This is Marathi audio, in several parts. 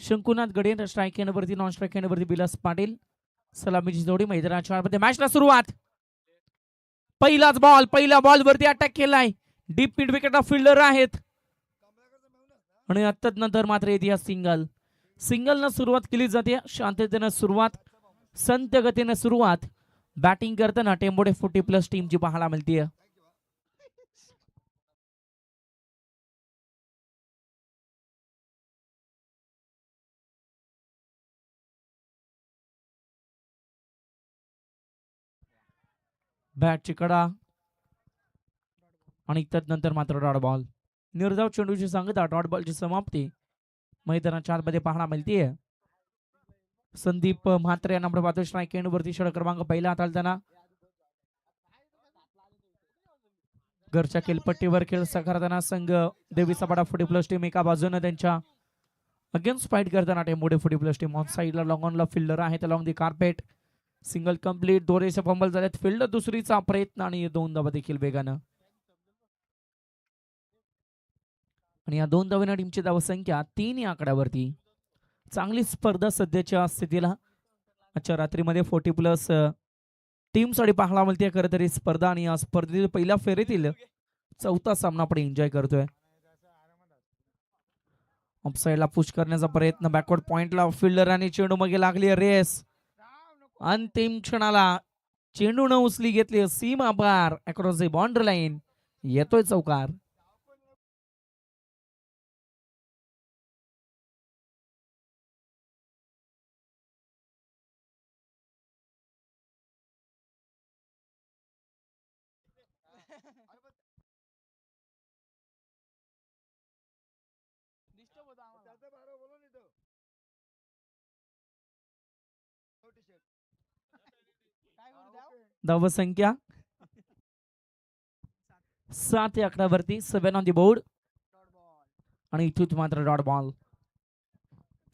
शंकुनाथ गडे स्ट्राईक एंडवरती, नॉन स्ट्राईक एंडवरती विलास पाटील. सलामीची जोडी मैदानाच्या आतमध्ये. मॅचला सुरुवात. पहिलाच बॉल, पहिल्या बॉल वरती अटॅक केलाय. डीप मिड विकेट फिल्डर आहेत आणि नंतर मात्र येते सिंगल. सिंगल न सुरुवात केली जाते. शांततेनं सुरुवात, संत गतीने सुरुवात. बॅटिंग करताना टेंबोडे 40+ टीमची पाहायला मिळते. बॅटची कडा आणि नंतर मात्र डॉट बॉल. निर्धाव चेंडूची सांगता, डॉट बॉलची समाप्ती मैदानाच्या आतमध्ये पाहायला मिळते. संदीप म्हात्रे नंबर 5 स्ट्राईक एंडवरती. षटक क्रमांक पहिला हाताळताना घरच्या खेळपट्टीवर खेळ साकारताना संघ देवी सपाटा 40+ टीम एका बाजूने त्यांच्या अगेन्स्ट फाईट करताना टेंबोडे 40+ टीम ऑन साईडला लॉंग ऑनला फिल्डर आहेत along the carpet. Single complete, दोरेचे फंबल झालेत. फिल्ड दुसरीचा प्रयत्न आणि 2 धावा देखील वेगानं. आणि या 2 धावांना टीमची धावसंख्या 3 या आकड्यावरती. चांगली स्पर्धा सध्याच्या स्थितीला आजच्या रात्रीमध्ये 40+ टीम साठी पाहायला मिळते. खरं तरी स्पर्धा आणि या स्पर्धेतील पहिल्या फेरीतील चौथा सामना आपण एन्जॉय करतोय. ऑफसाईडला पुश करण्याचा प्रयत्न, बॅकवर्ड पॉइंटला फिल्डर आणि चेंडू मागे लागली. रेस अंतिम क्षणाला चेंडू न उचली घेतली. सीमा पार अक्रॉस द बाउंड्री लाईन. येतोय चौकार. धावसंख्या 7 या आकड्यावरती. 7 ऑन दी बोर्ड आणि इथून मात्र डॉट बॉल.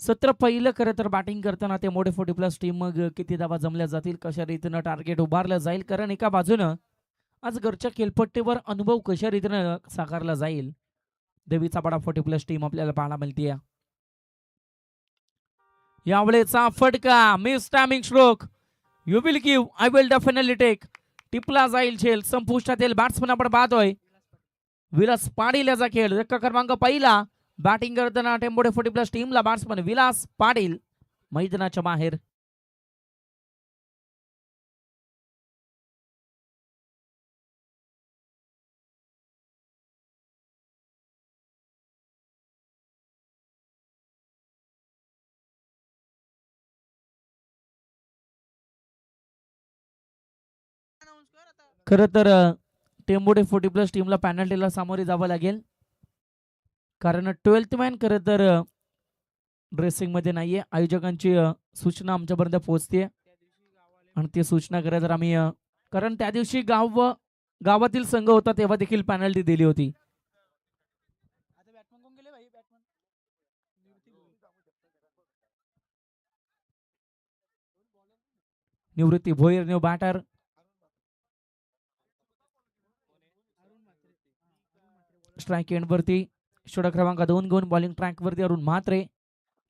सत्र पहिलं खरं तर बॅटिंग करताना ते मोठे 40+ टीम मग किती धावा जमल्या जातील, कशा रीतीनं टार्गेट उभारलं जाईल. कारण एका बाजूनं आज घरच्या खेळपट्टीवर अनुभव कशा रीतीनं साकारला जाईल. देवी सपाटा 40+ टीम आपल्याला पाहायला मिळते. यावेळेचा फटका, miss timing stroke. You will give, I will definitely take. टिपला जाईल झेल. संपुष्टात येईल. बॅट्समन आपण पाहतोय विलास पाटील याचा खेळ. धक्का क्रमांक पहिला. बॅटिंग करताना टेंबोडे 40+ टीमला बॅट्समन विलास पाटील मैदानाच्या बाहेर. खर तर टेंबोडे 40+ टीमला पॅनल्टीला सामोरे जावं लागेल. कारण 12th मॅन खरं तर ड्रेसिंग मध्ये नाहीये. आयोजकांची सूचना आमच्यापर्यंत पोहोचते आणि ती सूचना खरं तर आम्ही, कारण त्या दिवशी गावातील संघ होता तेव्हा देखील पॅनल्टी दिली होती. निवृत्ती भोईर न्यू बॅटर. स्ट्राईक एंडवरती षटक क्रमांक 2 घेऊन बॉलिंग ट्रॅक वरती अरुण म्हात्रे.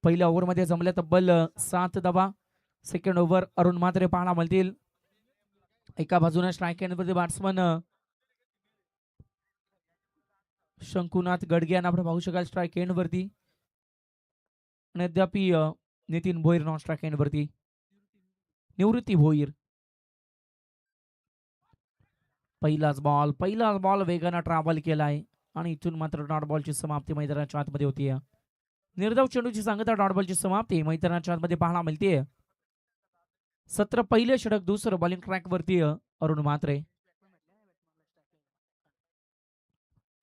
पहिल्या ओव्हरमध्ये जमल्या तब्बल 7 धावा. सेकंड ओव्हर अरुण म्हात्रे पाहायला मिळतील. एका बाजूने स्ट्राईक एंडवरती बॅट्समन शंकुनाथ गडगे यांना आपण पाहू शकाल स्ट्राईक एंडवरती. आणि अद्यापि नितीन भोईर नॉन स्ट्राईक एंडवरती. निवृत्ती भोईर. पहिलाच बॉल वेगानं ट्रॅव्हल केलाय आणि इथून मात्र डॉट बॉलची समाप्ती मैदानाच्या आतमध्ये होती. निर्धाव चेंडूची सांगता, डॉट बॉलची समाप्ती मैदानाच्या आतमध्ये पाहायला मिळते. सत्र पहिले षटक, दुसरं बॉलिंग ट्रॅक वरती अरुण म्हात्रे.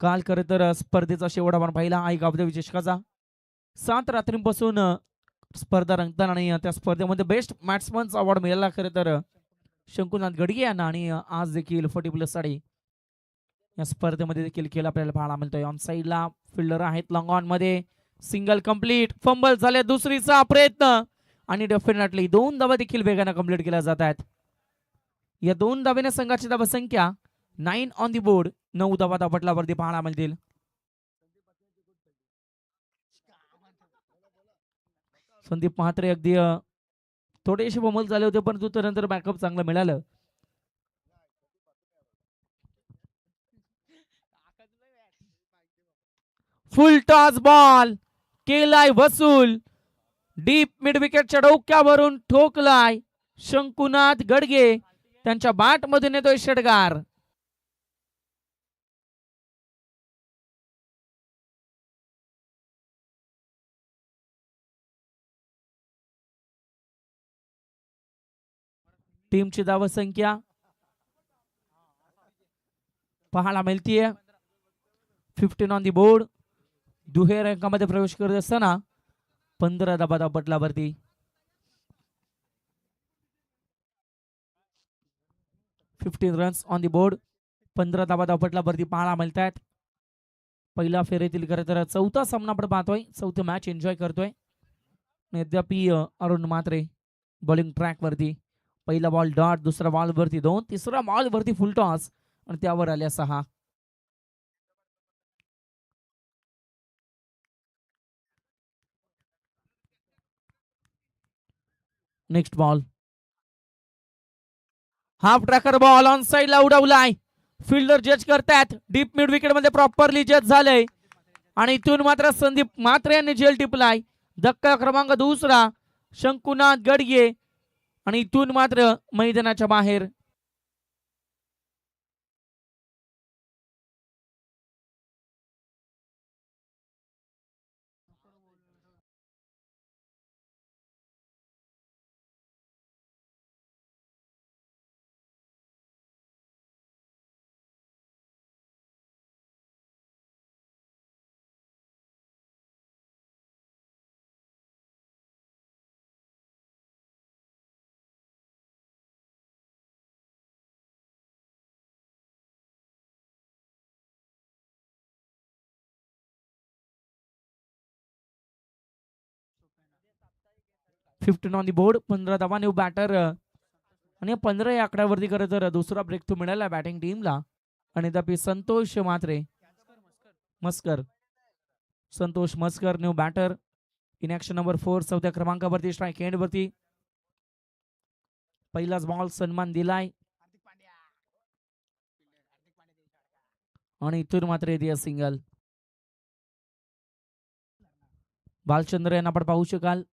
काल खरं तर स्पर्धेचा शेवट आपण पाहिला आई गावदेवी चषकाचा. 7 रात्रीपासून स्पर्धा रंगताना आणि त्या स्पर्धेमध्ये बेस्ट बॅट्समनचा अवॉर्ड मिळाला खरं तर शंकुनाथ गडगे यांना. आणि आज देखील 40+ साठी या स्पर्धेमध्ये देखील खेळ आपल्याला पाहायला मिळतोय. ऑन साईडला फिल्डर आहेत लॉंग ऑन मध्ये. सिंगल कंप्लीट, फंबल झाले. दुसरीचा प्रयत्न आणि डेफिनेटली 2 धावा देखील वेगाने कंप्लीट केल्या जात आहेत. या 2 धावेने संघाची धावा संख्या 9 ऑन दी बोर्ड. 9 धावा धापटल्यावरती पाहायला मिळतील. संदीप म्हात्रे अगदी थोडेसे बमल झाले होते, परंतु त्यानंतर बॅकअप चांगलं मिळालं. फुल टॉस बॉल केलाय वसूल, डीप मिड विकेटच्या डोक्यावरून ठोकलाय शंकुनाथ गडगे, त्यांच्या बॅट मधून येतोय षटकार. टीमची धावसंख्या पाहायला मिळतीये 15 ऑन दी बोर्ड. दुहेरी अंकामध्ये प्रवेश करत असताना 15 धावा पटलावरती. 15 रन्स ऑन दी बोर्ड, 15 धावा पटलावरती पाहायला मिळतात. पहिल्या फेरीतील खरं तर चौथा सामना आपण पाहतोय, चौथी मॅच एन्जॉय करतोय. यद्यपि अरुण म्हात्रे बॉलिंग ट्रॅक वरती. पहिला बॉल डॉट, दुसरा बॉल वरती 2, तिसरा बॉल वरती फुल टॉस आणि त्यावर आल्या 6. Next ball half tracker ball on साइडला उडवलाय. फिल्डर जज करतात. डीप मिड विकेट मध्ये प्रॉपरली जज झालंय आणि इथून मात्र संदीप म्हात्रे यांनी झेल टिपलाय. धक्का क्रमांक दुसरा शंकुनाथ गडगे आणि इथून मात्र मैदानाच्या बाहेर. फिफ्टीन ऑन दी बोर्ड, 15 धावा न्यू बॅटर आणि 15 या आकड्यावरती खरं तर दुसरा ब्रेक थ्रू मिळाला बॅटिंग टीमला. आणि तपी Santosh Mhatre Maskar, Santosh Maskar new batter in action number 4, चौथ्या क्रमांकावरती स्ट्राईक एंड वरती. पहिलाच बॉल सन्मान दिलाय आणि इथून मात्र येते सिंगल. बालचंद्र यांना आपण पाहू शकाल,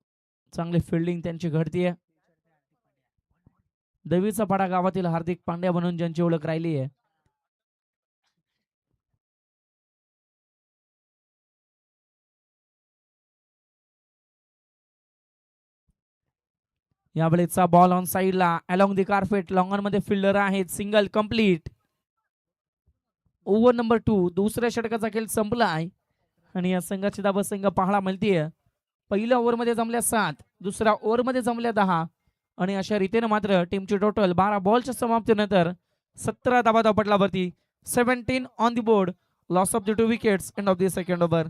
चांगली फिल्डिंग त्यांची घडतीये. देवीचा पाडा गावातील हार्दिक पांड्या म्हणून ज्यांची ओळख राहिली आहे. यावेळेचा बॉल ऑन साइडला अलॉंग दी कार्पेट, लॉंगॉन मध्ये फिल्डर आहेत. Single complete. ओव्हर नंबर 2, दुसऱ्या षटकाचा खेळ संपलाय आणि या संघाची धावसंख्या पाहायला मिळतीये. पहिल्या ओव्हरमध्ये जमल्या 7, दुसऱ्या ओव्हरमध्ये जमल्या 10 आणि अशा रीतीने मात्र टीमची टोटल 12 बॉलच्या समाप्तीनंतर 17 धावा पटलावरती. 17 on the board, loss of the 2 wickets end of the second over.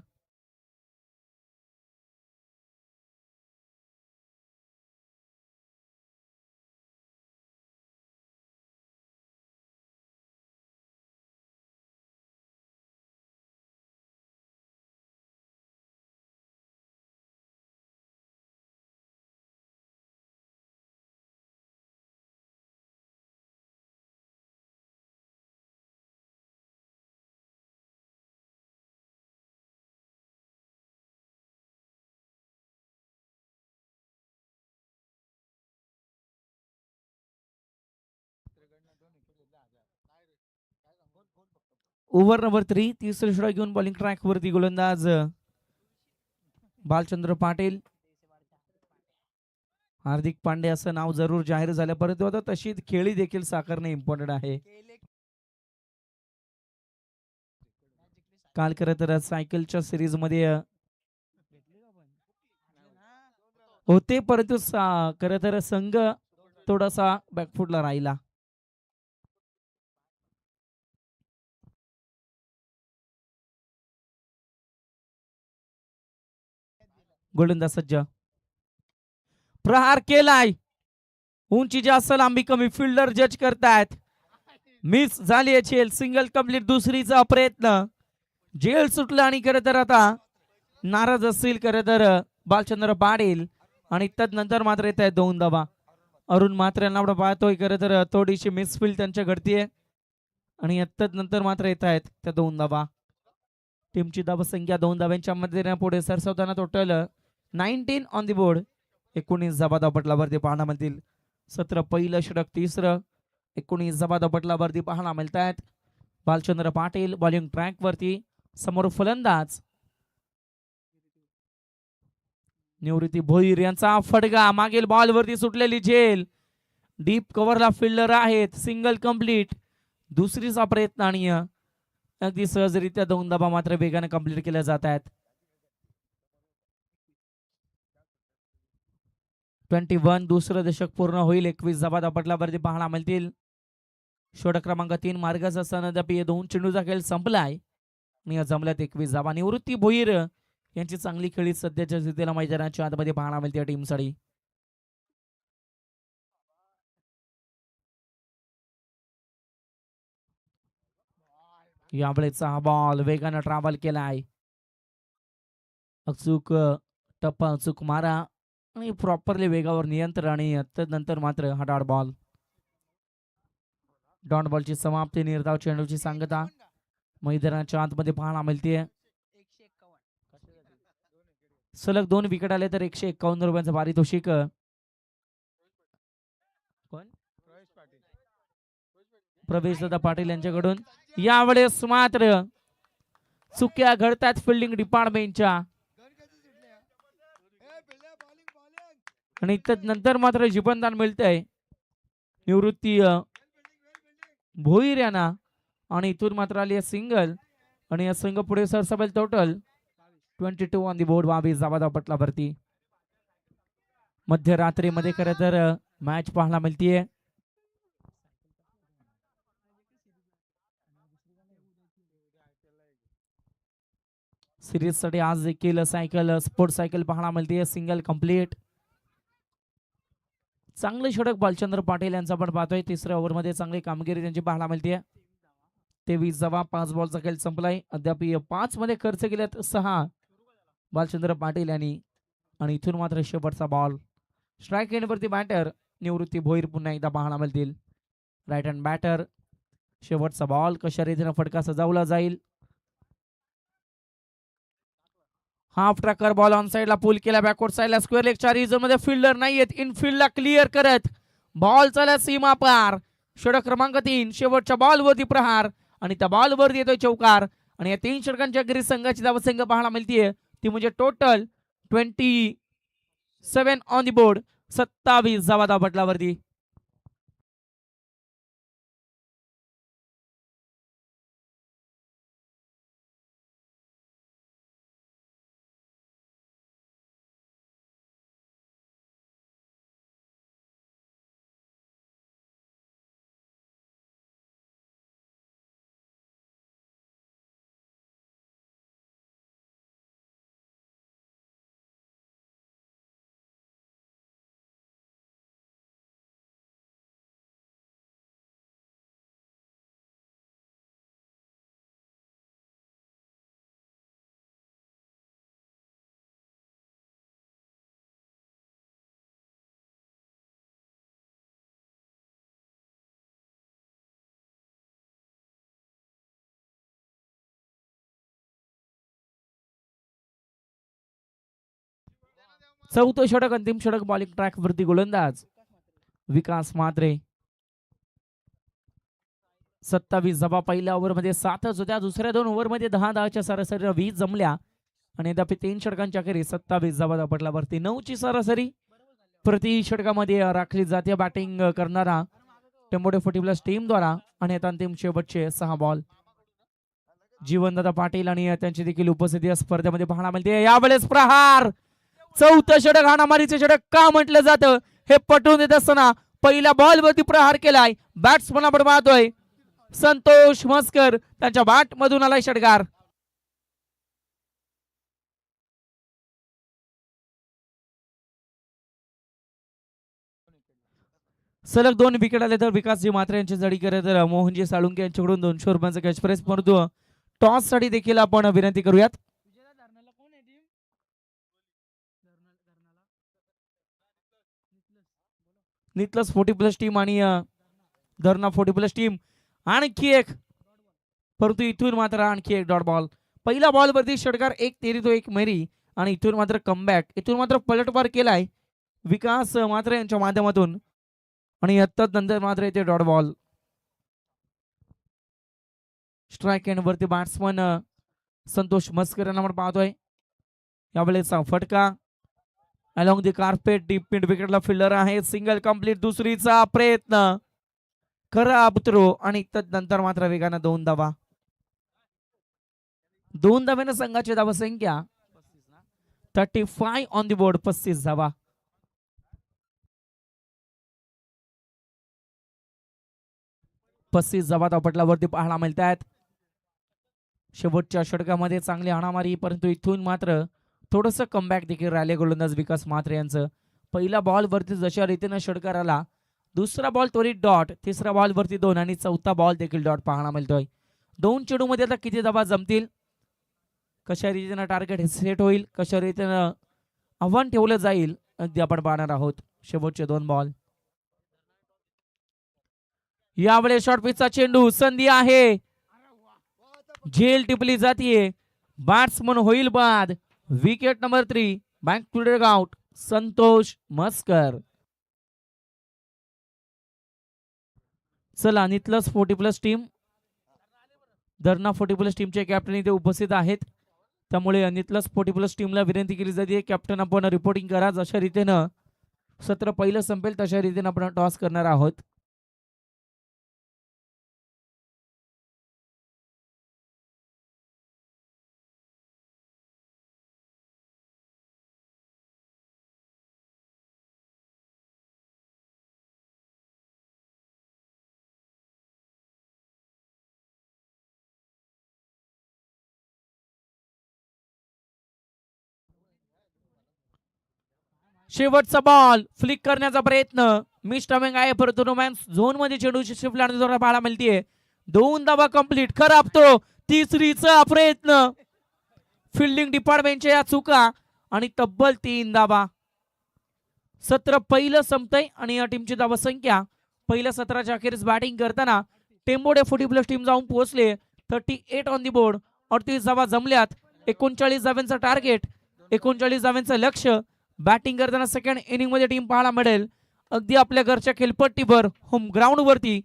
Over number 3, तिसरे षटक घेऊन बॉलिंग ट्रॅक वरती गोलंदाज बालचंद्र पाटील. हार्दिक पांडे असं नाव जरूर जाहीर झालं, परंतु आता तशी खेळी देखील साकारणे इम्पॉर्टंट आहे. काल खरं तर सायकलच्या सिरीज मध्ये होते, परंतु खरं तर संघ थोडासा बॅकफुटला राहिला. गोलंदाज सज्ज, प्रहार केलाय. उंची जास्त लांबी कमी, फिल्डर जज करतायत. मिस झाली झेल, सिंगल कंप्लीट. दुसरीचा प्रयत्न, झेल सुटला आणि खरं तर आता नाराज असतील खरं तर बालचंद्र पाटील. आणि तदनंतर मात्र येत आहे 2 धावा. अरुण मात्र यांना आपण पाहतोय खरं तर थोडीशी मिसफील्ड त्यांच्या घडतीये आणि तदनंतर मात्र येत आहेत त्या 2 धावा. टीमची धावसंख्या 2 धाव्यांच्या मध्ये पुढे सरसावताना टोटल 19 ऑन दी बोर्ड. 19 धावा धावपटलावरती पाहायला मिळतील. 17 पहिलं षटक, तिसरं 19 धावा धावपटलावरती पाहायला मिळत आहेत. बालचंद्र पाटील बॉलिंग ट्रॅक वरती, समोर फलंदाज निवृत्ती भोईर यांचा फटका, मागील बॉल वरती सुटलेली झेल, डीप कव्हरला फिल्डर आहेत, सिंगल कंप्लीट. दुसरीचा प्रयत्न आणि अगदी सहजरित्या 2 धावा मात्र वेगाने कंप्लीट केल्या जात आहेत. 21 दुसरं दशक पूर्ण होईल. 21 धावा धावपटलावरती पाहायला मिळतील. षटक क्रमांक 3 मार्गाचा असताना 2 चेंडूचा खेळ संपलाय आणि जमल्यात 21 धावा. निवृत्ती भोईर यांची चांगली खेळी सध्याच्या स्थितीला मैदानाच्या आतमध्ये पाहायला मिळते या टीमसाठी. यावेळेचा हा बॉल वेगानं ट्रॅव्हल केलाय. अचूक टप्पा, अचूक मारा आणि प्रॉपरली वेगावर नियंत्रण आणि त्यानंतर मात्र हा डॉट बॉल. डॉट बॉलची समाप्ती, निर्धाव चेंडूची सांगता मैदानाच्या आतमध्ये पाहायला मिळते. सलग 2 विकेट आले तर 151 रुपयांचं पारितोषिक. प्रवेशदादा पाटील यांच्याकडून. यावेळेस मात्र चुक्या घडतात फिल्डिंग डिपार्टमेंटच्या आणि त्यानंतर मात्र जीवनदान मिळतंय निवृत्ती भोईर यांना आणि इथून मात्र आली आहे सिंगल आणि या संघ पुढे सरसावेल. Total 22 on the board. 22 धावा धावपटलावरती. मध्यरात्रीमध्ये खरं तर मॅच पाहायला मिळतीये. सिरीज साठी आज देखील सायकल, स्पोर्ट सायकल पाहायला मिळते. Single complete. चांगले षटक बालचंद्र पाटील यांचा आपण पाहतोय. तिसऱ्या ओव्हरमध्ये चांगली कामगिरी त्यांची पाहायला मिळते. 23 धावा, 5 बॉलचा खेळ संपलाय. अद्याप 5 मध्ये खर्च केल्यात 6 बालचंद्र पाटील यांनी आणि इथून मात्र शेवटचा बॉल. स्ट्राईक एंडवरती बॅटर निवृत्ती भोईर पुन्हा एकदा पाहायला मिळतील. Right hand batter. शेवटचा बॉल कशा रीतीने फटका सजावला जाईल. हाफ ट्रॅकर बॉल ऑन साइडला पुल केला, बॅकवर्ड साइडला स्क्वेअर लेगच्या रिझन मध्ये फिल्डर नाहीयेत. इनफिल्डला क्लिअर करत बॉल चालला सीमा पार. षटक क्रमांक 3 शेवटच्या बॉल वरती प्रहार आणि त्या बॉल वरती येतोय चौकार आणि या 3 षटकांच्या गरी संघाची धावसंख्या पाहायला मिळतीये ती म्हणजे टोटल 27 ऑन दी बोर्ड. 27 धावा धावपटलावरती. चौथं षटक, अंतिम षटक. बॉलिंग ट्रॅक वरती गोलंदाज विकास म्हात्रे. 27 धावा पहिल्या ओव्हरमध्ये 7च होत्या. दुसऱ्या 2 ओव्हरमध्ये 10 धावाच्या सरासरी 20 जमल्या आणि अद्याप 3 षटकांच्या अखेरीस 27 धावा धावपटलावरती. 9ची सरासरी प्रति षटकामध्ये राखली जाते बॅटिंग करणारा टेंबोडे 40+ टीम द्वारा आणि आता अंतिम शेवटचे 6 बॉल. जीवनदादा पाटील आणि त्यांची देखील उपस्थिती या स्पर्धेमध्ये पाहायला मिळते. यावेळेस प्रहार. चौथं षटक हाणामारीचे षटक का म्हटलं जातं हे पटवून देत असताना पहिल्या बॉल वरती प्रहार केलाय. बॅट्समन आपण पाहतोय संतोष म्हसकर, त्यांच्या बॅट मधून आलाय षटकार. सलग 2 विकेट आले तर विकासजी म्हात्रे यांची जडी करत मोहनजी साळुंके यांच्याकडून 200 रुपयांचा कॅश प्राइज. परंतु टॉस साठी देखील आपण विनंती करूयात. नितलस 40 प्लस टीम आणि धरणा 40 प्लस टीम. आणखी एक, परंतु इथून मात्र आणखी एक डॉट बॉल. पहिला बॉल वरती षटकार, एक तेरी तो एक मेरी. आणि इथून मात्र कमबॅक, इथून मात्र पलटवार केलाय विकास मात्र यांच्या माध्यमातून. आणि नंतर मात्र येते डॉट बॉल. स्ट्राईक एंड वरती बॅट्समन संतोष मस्कर यांना आपण पाहतोय. यावेळेचा फटका along the carpet, deep mid विकेटला फिल्डर आहे. Single complete. दुसरीचा प्रयत्न खराब थ्रो आणि तदनंतर मात्र वेगानं 2 धावा. 2 धाव्यानं संघाची धावा संख्या 35 ऑन दी बोर्ड. 35 धावा. धावपटलावरती पाहायला मिळत आहेत. शेवटच्या षटकामध्ये चांगली हाणामारी, परंतु इथून मात्र थोडस कमबॅक देखील राहिले गोलंदाज विकास म्हात्रे यांचं. पहिला बॉल वरती जशा रीतीने षटकार आला, दुसरा बॉल त्वरित डॉट, तिसरा बॉल वरती 2 आणि चौथा बॉल देखील डॉट पाहायला मिळतोय. 2 चेंडू मध्ये आता किती धावा जमतील, कशा रीतीनं टार्गेट सेट होईल, कशा रीतीनं आव्हान ठेवलं जाईल, अगदी आपण पाहणार आहोत. शेवटचे 2 बॉल. यावेळेस शॉर्ट पिचचा चेंडू, संधी आहे, झेल टिपली जातीये. बॅट्समन होईल बाद. Wicket number 3 back to dugout. Santosh Maskar. चला, नितलस 40 प्लस टीम, धरणा 40 प्लस टीमचे कॅप्टन इथे उपस्थित आहेत. त्यामुळे नितलस 40 प्लस टीमला विनंती केली जाते, कॅप्टन आपण रिपोर्टिंग करा. जशा रीतीनं सत्र पहिलं संपेल तशा रीतीनं आपण टॉस करणार आहोत. शेवटचा बॉल फ्लिक करण्याचा प्रयत्न, मिस टायमिंग आहे, परंतु रोमॅन्स झोन मध्ये चेंडूची शिफ्ट लावण्याचा पाहायला मिळते. 2 धावा कंप्लीट. खराब तो, तिसरीचा प्रयत्न, फिल्डिंग डिपार्टमेंटच्या या चुका आणि तब्बल 3 धावा. सत्र पहिलं संपतंय आणि या टीमची धावा संख्या पहिल्या सत्राच्या अखेरीस बॅटिंग करताना टेंबोडे 40 प्लस टीम जाऊन पोहोचले. 38 ऑन दी बोर्ड. 38 धावा जमल्यात. 39 धाव्यांचं टार्गेट, 39 धाव्यांचं लक्ष. बॅटिंग करताना सेकंड इनिंग मध्ये टीम पाहायला मिळेल अगदी आपल्या घरच्या खेळपट्टीवर, होम ग्राउंड वरती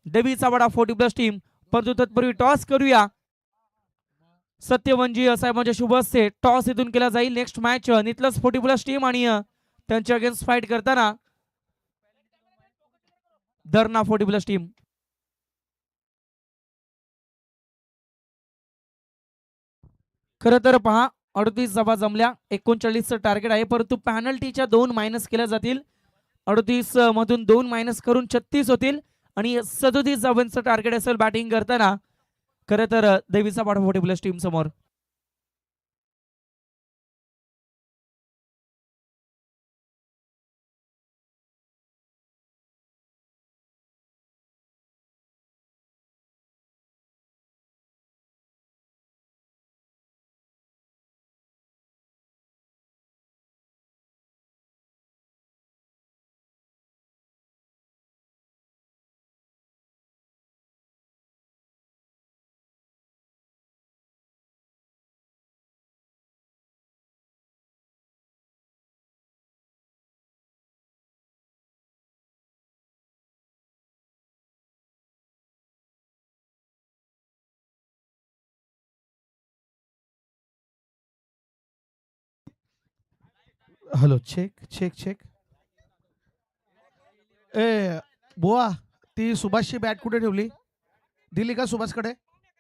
देवीचा वाडा 40 प्लस टीम. परंतु तत्पूर्वी टॉस करूया. सत्यवंजी साहेबांच्या शुभ हस्ते टॉस इथून केला जाईल. नेक्स्ट मॅच नितलस 40 प्लस टीम आणि त्यांच्या अगेन्स्ट फाईट करताना धरणा 40 प्लस टीम. खरं तर पहा, 38 धावा जमल्या, 39चं टार्गेट आहे, परंतु पॅनल्टीच्या 2 मायनस केल्या जातील. 38 मधून 2 मायनस करून 36 होतील आणि 37 धावांचं टार्गेट असेल बॅटिंग करताना. खरं तर देवीचा वाडा 40 प्लस टीम समोर. Hello, check check check. ए बुवा, ती सुभाषची बॅट कुठे ठेवली? दिली का सुभाषकडे?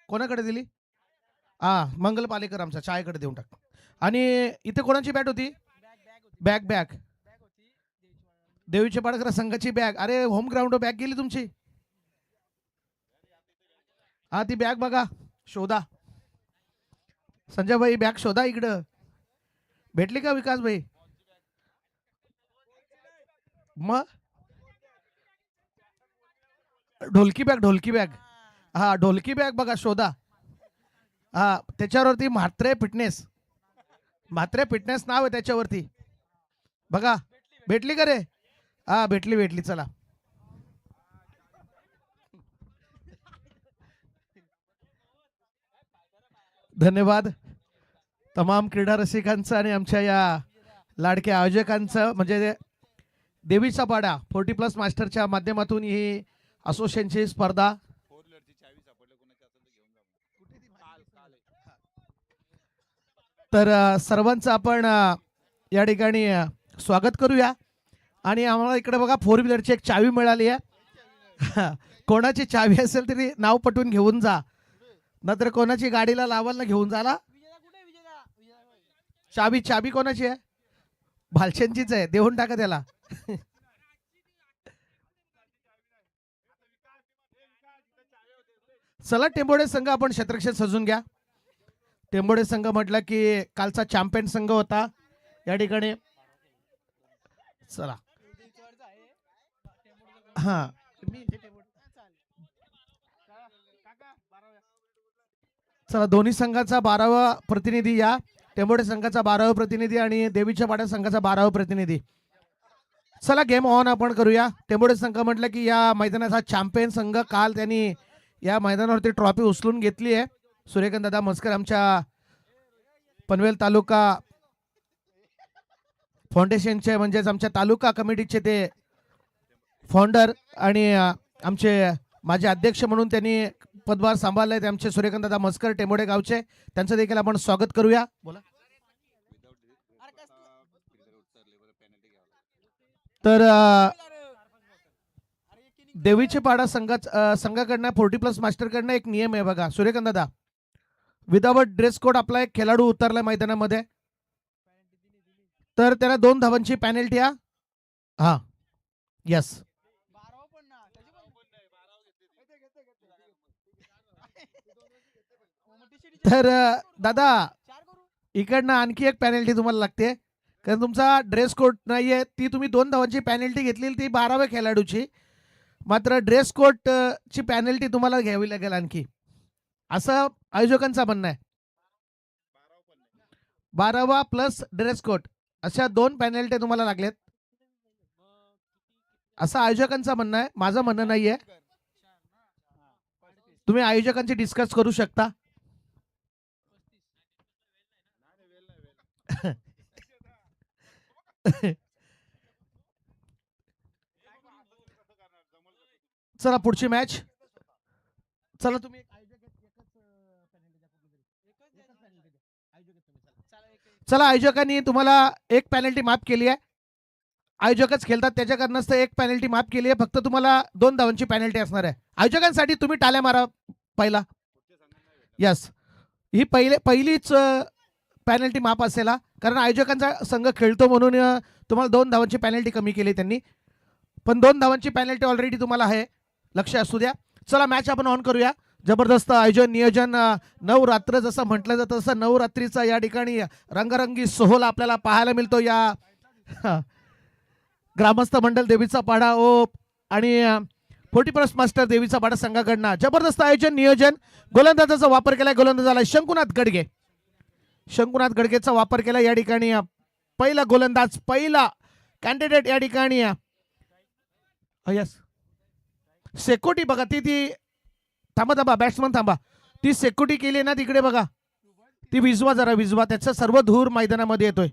कोणाकडे दिली? मंगल पालेकर आमचा, चायकडे देऊन टाक. आणि इथे कोणाची बॅट होती? बॅग बॅग देवीच्या पाडकर संघाची बॅग. अरे होम ग्राउंड बॅग गेली तुमची. ती बॅग बघा, शोधा. संजय भाई बॅग शोधा इकडं. भेटली का विकास भाई? मग ढोलकी बॅग, ढोलकी बॅग. ढोलकी बॅग बघा, शोधा. त्याच्यावरती म्हात्रे फिटनेस, म्हात्रे फिटनेस नाव आहे त्याच्यावरती. बघा भेटली का रे? हा भेटली भेटली चला. धन्यवाद तमाम क्रीडा रसिकांचं आणि आमच्या या लाडक्या आयोजकांचं, म्हणजे देवीचा पाडा 40+ मास्टरच्या माध्यमातून ही असोसिएशनची स्पर्धा. तर सर्वांचं आपण या ठिकाणी स्वागत करूया. आणि आम्हाला इकडे बघा 4 व्हीलरची एक चावी मिळाली आहे. कोणाची चावी असेल तरी नाव पटवून घेऊन जा, नंतर कोणाची गाडीला लावायला घेऊन जाला. चावी कोणाची आहे? भालचंदचीच आहे, देऊन टाका त्याला. चला टेंबोडे संघ आपण क्षेत्रक्षेत्र सजून घ्या. टेंबोडे संघ म्हटलं की कालचा चॅम्पियन संघ होता या ठिकाणी. चला हा चला दोन्ही संघाचा 12वा प्रतिनिधी या. टेंबोडे संघाचा 12वा प्रतिनिधी आणि देवीच्या पाड्या संघाचा 12वा प्रतिनिधी. चला गेम ऑन आपण करूया. टेंबोडे संघ म्हटलं की या मैदानाचा चॅम्पियन संघ, काल त्यांनी या मैदानावरती ट्रॉफी उचलून घेतली आहे. सूर्यकांत दादा मस्कर आमच्या पनवेल तालुका फाउंडेशनचे, म्हणजेच आमच्या तालुका कमिटीचे ते फाउंडर आणि आमचे माझे अध्यक्ष म्हणून त्यांनी पदभार सांभाळलाय ते आमचे सूर्यकांत दादा मस्कर टेंबोडे गावचे. त्यांचं देखील आपण स्वागत करूया. बोला. तर देवीचे पाडा संघाकडनं 40+ मास्टरकडनं एक नियम आहे बघा सूर्यकांत दादा. विदाउट ड्रेस कोड आपला एक खेळाडू उतरला मैदानामध्ये तर त्याला 2 धावांची पॅनल्टी. हा यस. तर दादा इकडनं आणखी एक पॅनल्टी तुम्हाला लागते, कारण तुमचा ड्रेस कोड नाहीये. ती तुम्ही 2 धावांची पॅनल्टी घेतली ती 12व्या खेळाडूची, मात्र ड्रेस कोड ची पॅनल्टी तुम्हाला घ्यावी लागेल आणखी, असं आयोजकांचं म्हणणं आहे. 12वा प्लस ड्रेस कोड अशा 2 पॅनल्टी तुम्हाला लागलेत, असं आयोजकांचं म्हणणं आहे, माझं म्हणणं नाहीये. तुम्ही आयोजकांची डिस्कस करू शकता. चला पुढची मॅच. चला तुम्ही चला आयोजकांनी तुम्हाला एक पॅनल्टी माफ केली आहे. आयोजकच खेळतात त्याच्या कारणास्तव एक पॅनल्टी माफ केली आहे. फक्त तुम्हाला 2 धावांची पॅनल्टी असणार आहे. आयोजकांसाठी तुम्ही टाळ्या मारा पहिला. यस, ही पहिलीच पॅनल्टी माफ असेल, कारण आयोजकांचा संघ खेळतो म्हणून तुम्हाला 2 धावांची पॅनल्टी कमी केली त्यांनी, पण 2 धावांची पॅनल्टी ऑलरेडी तुम्हाला आहे, लक्ष असू द्या. चला मॅच आपण ऑन करूया. जबरदस्त आयोजन नियोजन, नवरात्र जसं म्हटलं जातं तसं नवरात्रीचा या ठिकाणी रंगरंगी सोहळा आपल्याला पाहायला मिळतो या ग्रामस्थ मंडळ देवीचा पाडा ओप आणि 40+ मास्टर देवीचा पाडा संघाकडनं. जबरदस्त आयोजन नियोजन. गोलंदाजाचा वापर केलाय, गोलंदाजाला शंकुनाथ गडगे. शंकुनाथ गडगेचा वापर केला या ठिकाणी. पहिला गोलंदाज, पहिला कॅन्डिडेट या ठिकाणी. यस, सेक्युरिटी बघा ती थांबा बॅट्समन थांबा. ती सेक्युरिटी केली ना तिकडे बघा, ती विजवा जरा विजवा, त्याचा सर्व धूर मैदानामध्ये येतोय.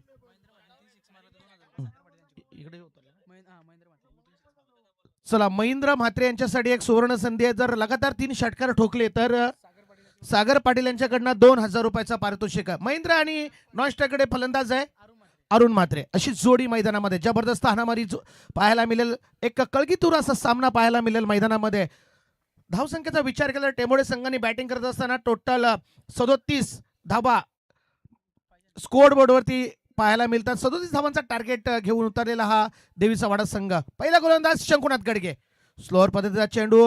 चला महेंद्र म्हात्रे यांच्यासाठी एक सुवर्ण संधी आहे. जर लगातार 3 षटकार ठोकले तर सागर पाटील यांच्याकडनं 2000 रुपयाचा पारितोषिक. महेंद्र आणि नॉनस्ट्रायकडे फलंदाज आहे अरुण म्हात्रे. अशी जोडी मैदानामध्ये जबरदस्त हाणामारी पाहायला मिळेल. एक कळगीतूर असा सामना पाहायला मिळेल मैदानामध्ये. धावसंख्येचा विचार केला टेंबोडे संघाने बॅटिंग करत असताना टोटल 37 धावा स्कोअर बोर्डवरती पाहायला मिळतात. 37 धावांचा टार्गेट घेऊन उतरलेला हा देवीचा वाडा संघ. पहिला गोलंदाज शंकुनाथ गडगे. स्लोअर पद्धतीचा चेंडू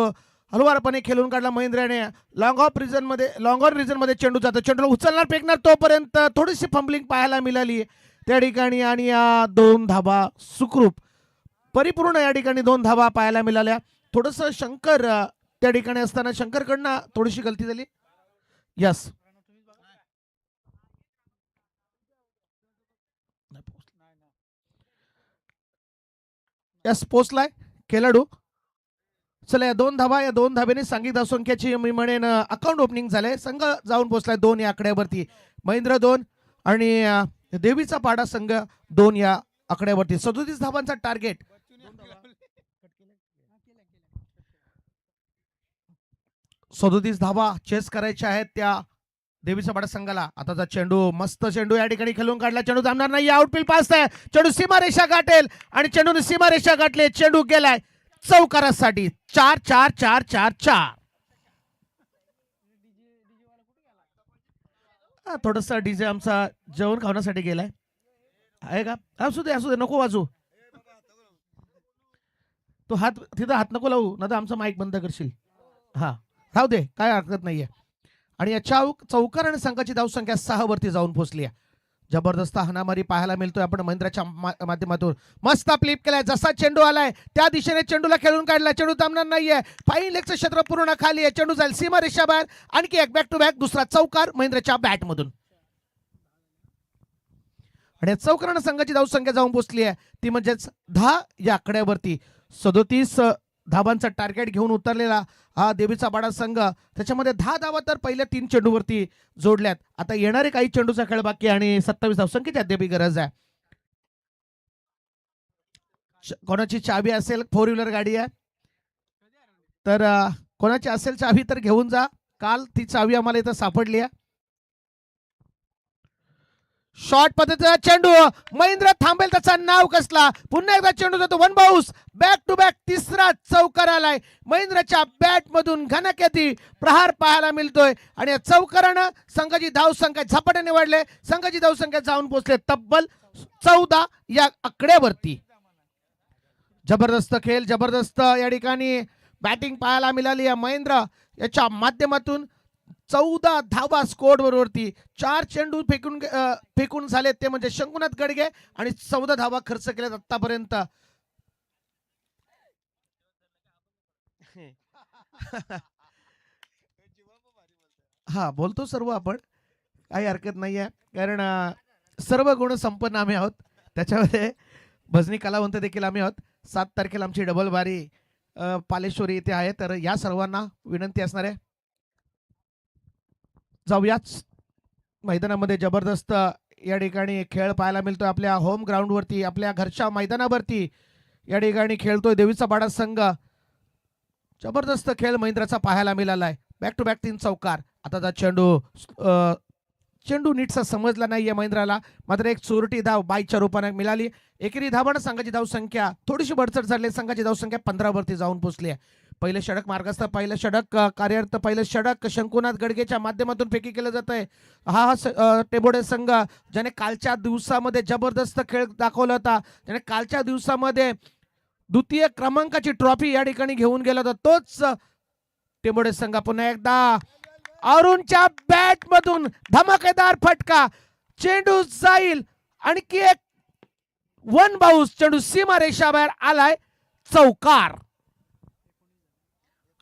हलवारपणे खेळून काढला महेंद्रने. लॉंग ऑन रिजन मध्ये चेंडू जातो. चेंडूला उचलणार फेकणार तोपर्यंत थोडीशी फंबलिंग पाहायला मिळाली त्या ठिकाणी आणि या 2 धावा सुखरूप परिपूर्ण या ठिकाणी 2 धावा पाहायला मिळाल्या. थोडस शंकर त्या ठिकाणी असताना शंकरकडनं थोडीशी गलती झाली. यस, यस पोचलाय खेळाडू. चला या 2 धावा, या 2 धाब्याने सांघिक धावसंख्येची मी म्हणेन अकाउंट ओपनिंग झालंय. संघ जाऊन पोहोचलाय 2 या आकड्यावरती. महेंद्र 2 आणि देवीचा पाडा संघ 2 या आकड्यावरती. 37 धावांचा टार्गेट. 37 धावा चेस करायच्या आहेत त्या देवीचा पाडा संघाला. आताचा चेंडू, मस्त चेंडू या ठिकाणी खेळून काढला. चेंडू थांबणार नाही. आउटफील्ड पास आहे. चेंडू सीमारेषा गाठेल आणि चेंडूने सीमारेषा गाठले. चेंडू गेलाय चौकारासाठी. 4-4-4-4-4. थोडस डीजे आमचा जेवण खावण्यासाठी गेलाय आहे का? असू दे असू दे, नको वाजू. तो हात तिथं हात नको लावू, ना तर आमचा माईक बंद करशील. हा राहू दे, काय हरकत नाहीये. आणि या चौकार आणि संघाची धावसंख्या 6 वरती जाऊन पोहोचली आहे. जबरदस्त हाणामारी पाहायला मिळतोय आपण महेंद्रच्या माध्यमातून. मस्त फ्लिप केलाय. जसा चेंडू आलाय त्या दिशेने चेंडूला खेळून काढला. चेंडू थांबणार नाहीये. फाईन लेगचं क्षेत्र पूर्ण खाली आहे. चेंडू जाईल सीमारेषा बाहेर. आणखी एक बॅक टू बॅक दुसरा चौकार महेंद्रच्या बॅट मधून. आणि चौकारानं संघाची धावसंख्या जाऊन पोहोचली आहे ती म्हणजेच 10 या आकड्यावरती. 37 धावांचा टार्गेट घेऊन उतरलेला हा देवीचा पाडा संघ. त्याच्यामध्ये 10 धावा तर पहिल्या 3 चेंडूवरती जोडल्यात. आता येणारे काही चेंडूचा खेळ बाकी आणि 27 धावसंख्येची अद्याप गरज आहे. कोणाची चावी असेल, 4 व्हीलर गाडी आहे तर कोणाची असेल चावी तर घेऊन जा. काल ती चावी आम्हाला इथं सापडली आहे. शॉर्ट पद्धतीचा चेंडू. महेंद्र थांबेल त्याचा नाव कसला. पुन्हा एकदा चेंडू जातो. 1 बाउन्स. बॅक टू बॅक तिसरा चौकार आलाय. महेंद्रच्या बॅट मधून घनकेती प्रहार पाहायला मिळतोय. आणि या चौकारानं संघाची धावसंख्या झपाट्याने वाढले. संघाची धावसंख्या जाऊन पोहोचले तब्बल 14 या आकड्यावरती. जबरदस्त खेळ, जबरदस्त या ठिकाणी बॅटिंग पाहायला मिळाली आहे. महेंद्र याच्या माध्यमातून 14 धावा स्कोर बरोबरती. 4 चेंडू फेकून झाले ते म्हणजे शंकुनाथ गडगे आणि 14 धावा खर्च केल्यात आतापर्यंत. हा बोलतो सर्व आपण, काही हरकत नाहीये. कारण सर्व गुण संपन्न आम्ही आहोत. त्याच्यामध्ये भजनी कलावंत देखील आम्ही आहोत. 7 तारखेला आमची डबल बारी पालेश्वरी इथे आहे. तर या सर्वांना विनंती असणार आहे जाऊयाच मैदानामध्ये. जबरदस्त या ठिकाणी खेळ पाहायला मिळतोय आपल्या होम ग्राउंड वरती, आपल्या घरच्या मैदानावरती या ठिकाणी खेळतोय देवीचा पाडा संघ. जबरदस्त खेळ महेंद्रचा पाहायला मिळालाय. बॅक टू बॅक 3 चौकार. आता चेंडू नीटसा समजला नाहीये महेंद्राला, मात्र एक चोरटी धाव बाईच्या रूपाने मिळाली. एकेरी धावानं संघाची धावसंख्या थोडीशी बडचट झाली. संघाची धावसंख्या 15 वरती जाऊन पोहोचली आहे. पहिले षटक मार्गस्थ, पहिलं षटक कार्यरत, पहिलं षटक शंकुनाथ गडगेच्या माध्यमातून फेकी केलं जात आहे. हा टेबोडे संघ ज्याने कालच्या दिवसामध्ये जबरदस्त खेळ दाखवला होता, ज्याने कालच्या दिवसामध्ये द्वितीय क्रमांकाची ट्रॉफी या ठिकाणी घेऊन गेला होता, तोच टेबोडे संघ पुन्हा एकदा अरुणच्या बॅट मधून धमाकेदार फटका. चेंडू जाईल आणखी एक 1 बाउन्स. चेंडू सीमारेषा बाहेर आलाय. चौकार.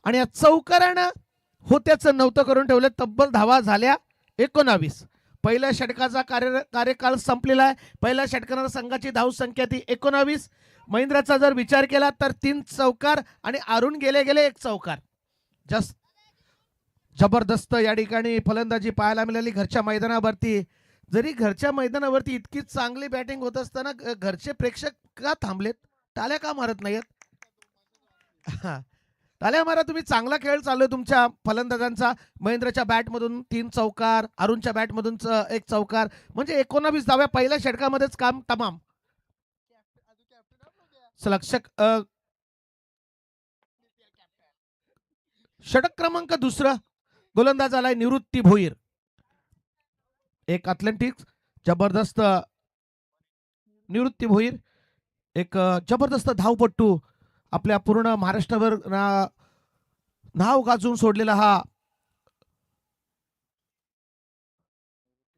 आणि या चौकारानं होत्याचं नव्हतं करून ठेवलं. तब्बल धावा झाल्या 19. पहिल्या षटकाचा कार्यकाळ संपलेला आहे. पहिल्या षटकानं संघाची धावसंख्या ती 19. महेंद्रचा जर विचार केला तर 3 चौकार आणि अरुण गेले 1 चौकार. जबरदस्त या ठिकाणी फलंदाजी पाहायला मिळाली घरच्या मैदानावरती. जरी घरच्या मैदानावरती इतकी चांगली बॅटिंग होत असताना घरचे प्रेक्षक का थांबलेत, टाळ्या का मारत नाहीत? टाळ्या मारा, तुम्ही चांगला खेळ चालू आहे तुमच्या फलंदाजांचा. महेंद्रच्या बॅटमधून 3 चौकार, अरुणच्या बॅटमधून 1 चौकार, म्हणजे 19 धाव्या पहिल्या षटकामध्येच काम तमाम. षटक क्रमांक 2 गोलंदाज आलाय निवृत्ती भोईर. एक अथलेटिक्स जबरदस्त निवृत्ती भोईर, एक जबरदस्त धावपट्टू, आपल्या पूर्ण महाराष्ट्रावर नाव गाजवून सोडलेला हा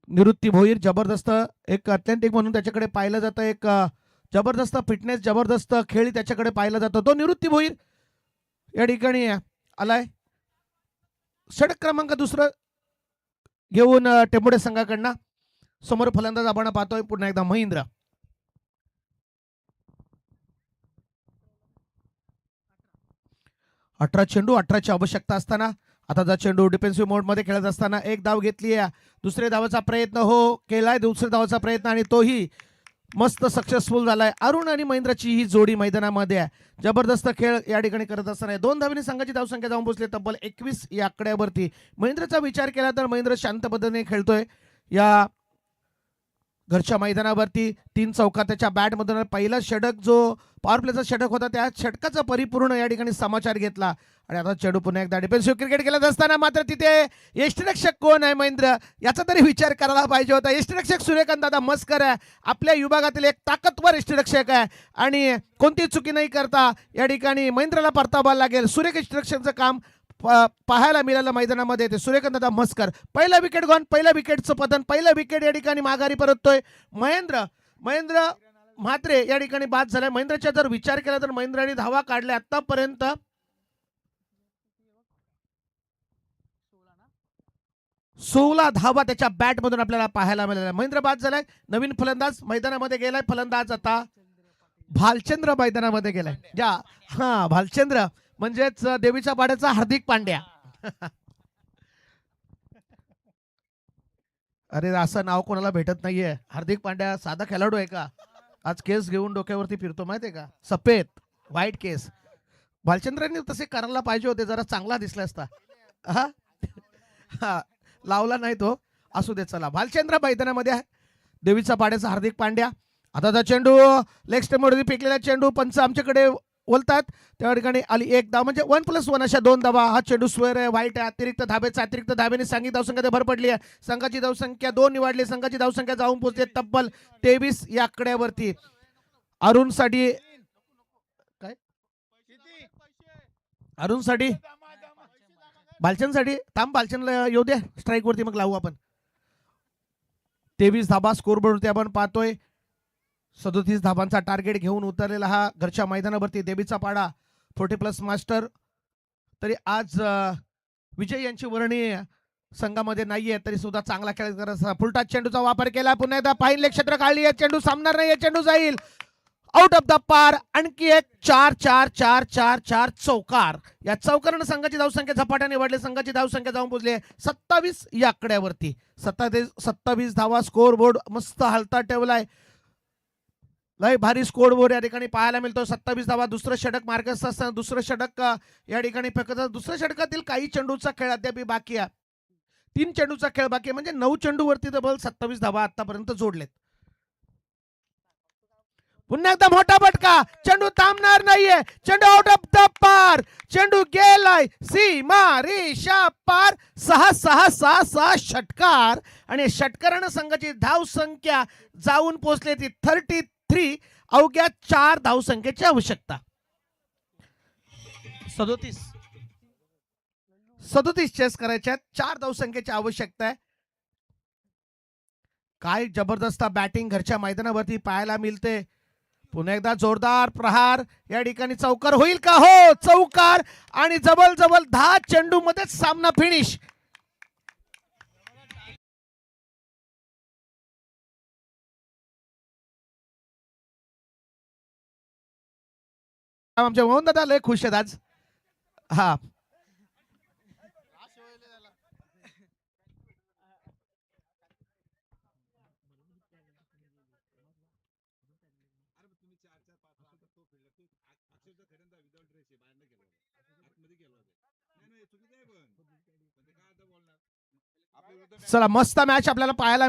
निवृत्ती भोईर. जबरदस्त एक अथलेटिक म्हणून त्याच्याकडे पाहिलं जातं. एक जबरदस्त फिटनेस, जबरदस्त खेळ त्याच्याकडे पाहिला जातो. तो निवृत्ती भोईर या ठिकाणी आलाय. षटक क्रमांक 2 घेऊन टेंबोडे संघाकडनं. समोर फलंदाज आपण पाहतोय पुन्हा एकदा महेंद्र. 18 चेंडू 18ची आवश्यकता असताना आता जर चेंडू डिफेन्सिव्ह मोडमध्ये खेळत असताना एक धाव घेतली आहे. दुसऱ्या धावाचा प्रयत्न हो केलाय, दुसऱ्या धावाचा प्रयत्न आणि तोही मस्त सक्सेसफुल झालाय. अरुण आणि महेंद्रची ही जोडी मैदानामध्ये आहे. जबरदस्त खेळ या ठिकाणी करत असताना 2 धावांनी संघाची धावसंख्या जाऊन पोहोचली तब्बल 21 या आकड्यावरती. महेंद्रचा विचार केला तर महेंद्र शांत पद्धतीने खेळतोय या घरच्या मैदानावरती. 3 चौकार त्याच्या बॅटमधून पहिला षटक जो पॉवर प्लेचा षटक होता त्या षटकाचा परिपूर्ण या ठिकाणी समाचार घेतला. आणि आता चेंडू पुन्हा एकदा डिफेन्सिव्ह क्रिकेट खेळत असताना मात्र तिथे यष्टिरक्षक कोण आहे महेंद्र याचा तरी विचार करायला पाहिजे होता. यष्टिरक्षक सूर्यकांत दादा मस्कर आहे, आपल्या विभागातील एक ताकदवर यष्टिरक्षक आहे आणि कोणती चुकी नाही करता या ठिकाणी महेंद्रला परतावा लागेल. सूर्य यष्टिरक्षकचं काम पाहायला मिळालं मैदानामध्ये ते सूर्यकांत दादा मस्कर. पहिला विकेट गॉन, पहिला विकेटचं पतन, पहिला विकेट या ठिकाणी माघारी परततोय महेंद्र म्हात्रे या ठिकाणी बाद झालाय. महेंद्रचा जर विचार केला तर महेंद्रने धावा काढल्या आतापर्यंत 16 धावा त्याच्या बॅटमधून आपल्याला पाहायला मिळाल्या. महेंद्र बाद झालाय. नवीन फलंदाज मैदानामध्ये गेलाय. फलंदाज आता भालचंद्र मैदानामध्ये गेलाय. भालचंद्र म्हणजेच देवीच्या पाड्याचा हार्दिक पांड्या. अरे असं नाव कोणाला भेटत नाहीये. हार्दिक पांड्या साधा खेळाडू आहे का? आज केस घेऊन डोक्यावरती फिरतो माहितीये का, सफेद व्हाईट केस. भालचंद्रांनी तसे करायला पाहिजे होते, जरा चांगला दिसला असता. लावला नाही तो, असू दे. चला भालचंद्र मैदानामध्ये आहे. देवीचा पाड्याचा हार्दिक पांड्या. आता चेंडू लेग स्टंपवरती फेकलेला चेंडू पंच आमच्याकडे बोलतात त्या ठिकाणी आली एक धाव म्हणजे 1+1 अशा 2 धावा. हा चेंडू स्क्वेअर आहे, व्हाईट आहे. अतिरिक्त धाब्याने संघाची धावसंख्या भर पडली आहे. संघाची धावसंख्या 2 निवडली. संघाची धावसंख्या जाऊन पोहोचते तब्बल 23 या आकड्यावरती. अरुणसाठी काय अरुणसाठी भालचंदसाठी थांब, भालचंदला येऊ द्या स्ट्राईक वरती, मग लावू आपण. 23 धाबा स्कोरबोर्डवरती आपण पाहतोय. 37 धाबांचा टार्गेट घेऊन उतरलेला हा घरच्या मैदानावरती देवीचा पाडा 40+ मास्टर. तरी आज विजय यांची वर्णी संघामध्ये नाहीये, तरी सुद्धा चांगला खेळ करत असताना फुलटाच चेंडूचा वापर केला. पुन्हा एकदा पाहिन लेग क्षेत्र काढली आहे. चेंडू सामणार नाही, चेंडू जाईल आउट ऑफ द पार. आणखी एक 4-4-4-4-4 चौकार. या चौकारानं संघाची धावसंख्या झपाट्याने वाढली. संघाची धावसंख्या जाऊन पोहोचली 27 या आकड्यावरती. 27 धावा स्कोर बोर्ड मस्त हलता ठेवलाय. लय भारी स्कोर बोर्ड या ठिकाणी पाहायला मिळतो. 27 धावा. दुसरं षटक मार्गस्थ असताना दुसरं षटक या ठिकाणी फेकत. दुसऱ्या षटकातील काही चेंडूचा खेळ अद्याप बाकी आहे. 3 चेंडूचा खेळ बाकी आहे, म्हणजे 9 चेंडूवरती तब्बल 27 धावा आतापर्यंत जोडलेत. पुन्हा एकदा मोठा फटका. चेंडू थांबणार नाहीये. चेंडू आउट ऑफ द पार. चेंडू गेलाय सीमा रेषा पार. 6-6-6-6 षटकार आणि षटकारानं संघाची धावसंख्या जाऊन पोहोचली ती 33. अवघ्या 4 धावसंख्येची आवश्यकता. 37 चेस करायच्या, 4 धावसंख्येची आवश्यकता आहे. काय जबरदस्त बॅटिंग घरच्या मैदानावरती पाहायला मिळते. पुन्हा एकदा जोरदार प्रहार. या ठिकाणी चौकार होईल का? हो, चौकार. आणि जवळ 10 चेंडू मध्येच सामना फिनिश. आमचे मोहन दादा लय खुश आहेत आज. हा चला, मस्त मॅच आपल्याला पाहायला